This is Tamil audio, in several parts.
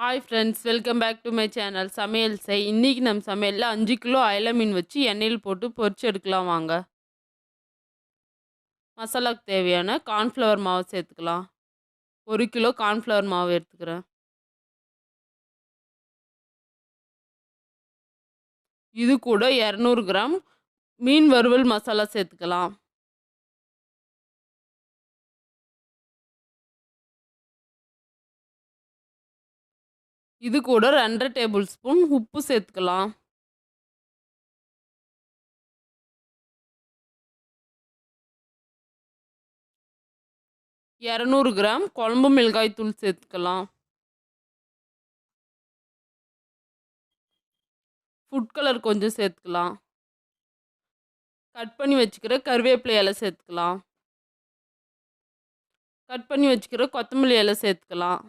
Hi friends, welcome back to my channel. சமையல் செய். இன்னைக்கு நம்ம சமையலில் 5 கிலோ அயல மீன் வச்சு எண்ணெயில் போட்டு பொரிச்சு எடுக்கலாம் வாங்க. மசாலாக்கு தேவையான கார்ன்ஃப்ளவர் மாவு சேர்த்துக்கலாம். 1 கிலோ கார்ன்ஃப்ளவர் மாவு எடுத்துக்கிறேன். இது கூட 200 கிராம் மீன் வறுவல் மசாலா சேர்த்துக்கலாம். இது கூட 2 டேபிள் ஸ்பூன் உப்பு சேர்த்துக்கலாம். இரநூறு கிராம் குழம்பு மிளகாய் தூள் சேர்த்துக்கலாம். ஃபுட் கலர் கொஞ்சம் சேர்த்துக்கலாம். கட் பண்ணி வச்சுக்கிற கருவேப்பிலை இலை சேர்த்துக்கலாம். கட் பண்ணி வச்சுக்கிற கொத்தமல்லி இலை சேர்த்துக்கலாம்.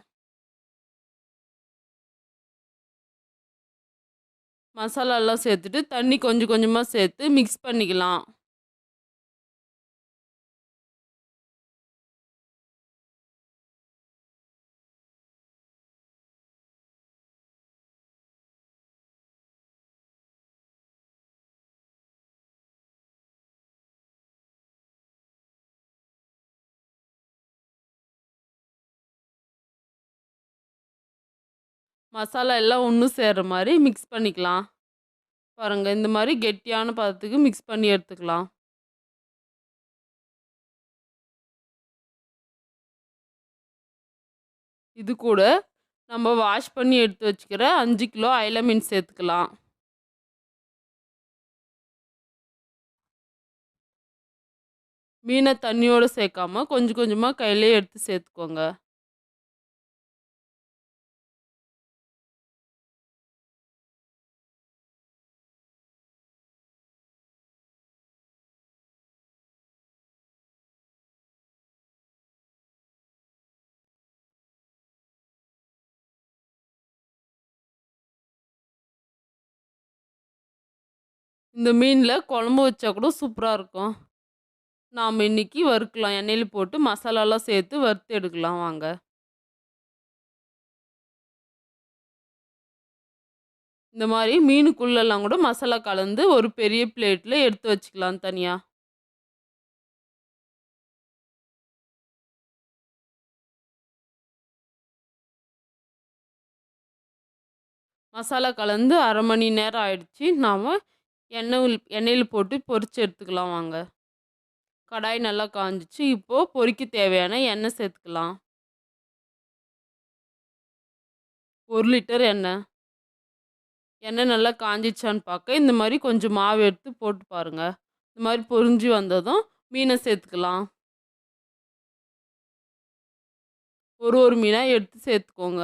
மசாலாலாம் சேர்த்துட்டு தண்ணி கொஞ்சம் கொஞ்சமாக சேர்த்து மிக்ஸ் பண்ணிக்கலாம். மசாலா எல்லாம் ஒன்று சேர்ற மாதிரி மிக்ஸ் பண்ணிக்கலாம். பாருங்கள், இந்த மாதிரி கெட்டியான பதத்துக்கு மிக்ஸ் பண்ணி எடுத்துக்கலாம். இது கூட நம்ம வாஷ் பண்ணி எடுத்து வச்சுக்கிற 5 கிலோ அயல மீன் சேர்த்துக்கலாம். மீனை தண்ணியோடு சேர்க்காம கொஞ்சம் கொஞ்சமாக கையிலே எடுத்து சேர்த்துக்கோங்க. இந்த மீனில் குழம்பு வச்சா கூட சூப்பராக இருக்கும். நாம் இன்னைக்கு வறுக்கலாம். எண்ணெயில் போட்டு மசாலாலாம் சேர்த்து வறுத்து எடுக்கலாம் வாங்க. இந்த மாதிரி மீனுக்குள்ளெல்லாம் கூட மசாலா கலந்து ஒரு பெரிய பிளேட்டில் எடுத்து வச்சுக்கலாம் தனியாக. மசாலா கலந்து அரை மணி நேரம் ஆயிடுச்சு. நாம் எண்ணெயில் போட்டு பொரிச்சு எடுத்துக்கலாம் வாங்க. கடாய் நல்லா காஞ்சிச்சு. இப்போது பொரிக்க தேவையான எண்ணெய் சேர்த்துக்கலாம். 1 லிட்டர் எண்ணெய். எண்ணெய் நல்லா காஞ்சிச்சான்னு பார்க்க இந்த மாதிரி கொஞ்சம் மாவு எடுத்து போட்டு பாருங்கள். இந்த மாதிரி பொரிஞ்சு வந்ததும் மீனை சேர்த்துக்கலாம். ஒரு மீனாக எடுத்து சேர்த்துக்கோங்க.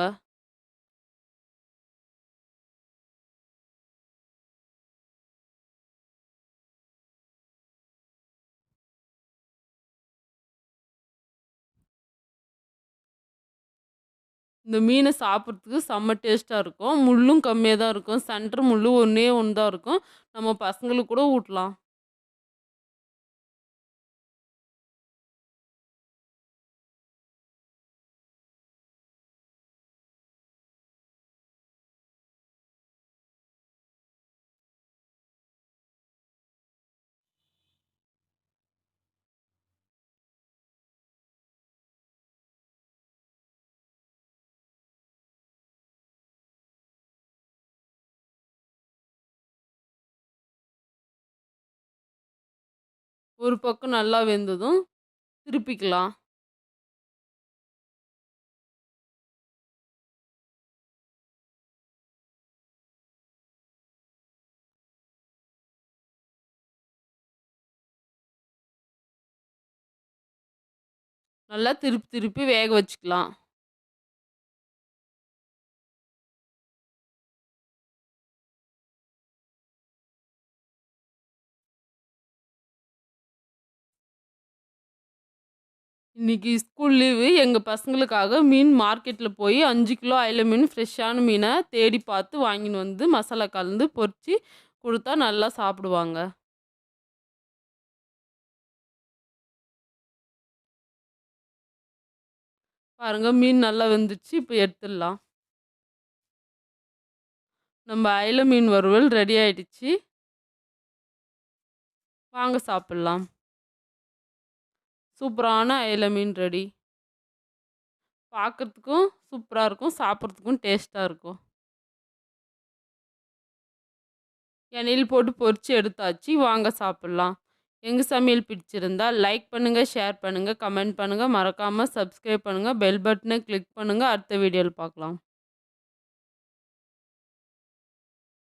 இந்த மீனை சாப்பிட்றதுக்கு செம்ம டேஸ்ட்டாக இருக்கும். முள்ளும் கம்மியாக தான் இருக்கும். சென்டர் முள் ஒன்றே ஒன்று தான் இருக்கும். நம்ம பசங்களுக்கு கூட ஊட்டலாம். ஒரு பக்கம் நல்லா வெந்ததும் திருப்பிக்கலாம். நல்லா திருப்பி திருப்பி வேக வச்சுக்கலாம். இன்னைக்கு ஸ்கூல் லீவு. எங்கள் பசங்களுக்காக மீன் மார்க்கெட்டில் போய் 5 கிலோ அயல மீன் ஃப்ரெஷ்ஷான மீனை தேடி பார்த்து வாங்கின்னு வந்து மசாலா கலந்து பொரித்து கொடுத்தா நல்லா சாப்பிடுவாங்க. பாருங்கள், மீன் நல்லா வெந்துச்சு. இப்போ எடுத்துடலாம். நம்ம அயில மீன் வறுவல் ரெடி ஆயிடுச்சு. வாங்க சாப்பிடலாம். சூப்பரான அயில மீன் ரெடி. பார்க்கறதுக்கும் சூப்பரா இருக்கும். சாப்பிட்றதுக்கும் டேஸ்ட்டா இருக்கும். எண்ணெயில் போட்டு பொரிச்சு எடுத்தாச்சு. வாங்க சாப்பிடலாம். எங்க சமையல் பிடிச்சிருந்தா லைக் பண்ணுங்க, ஷேர் பண்ணுங்க, கமெண்ட் பண்ணுங்க. மறக்காம சப்ஸ்கிரைப் பண்ணுங்க. பெல் பட்டனை கிளிக் பண்ணுங்க. அடுத்த வீடியோல பார்க்கலாம்.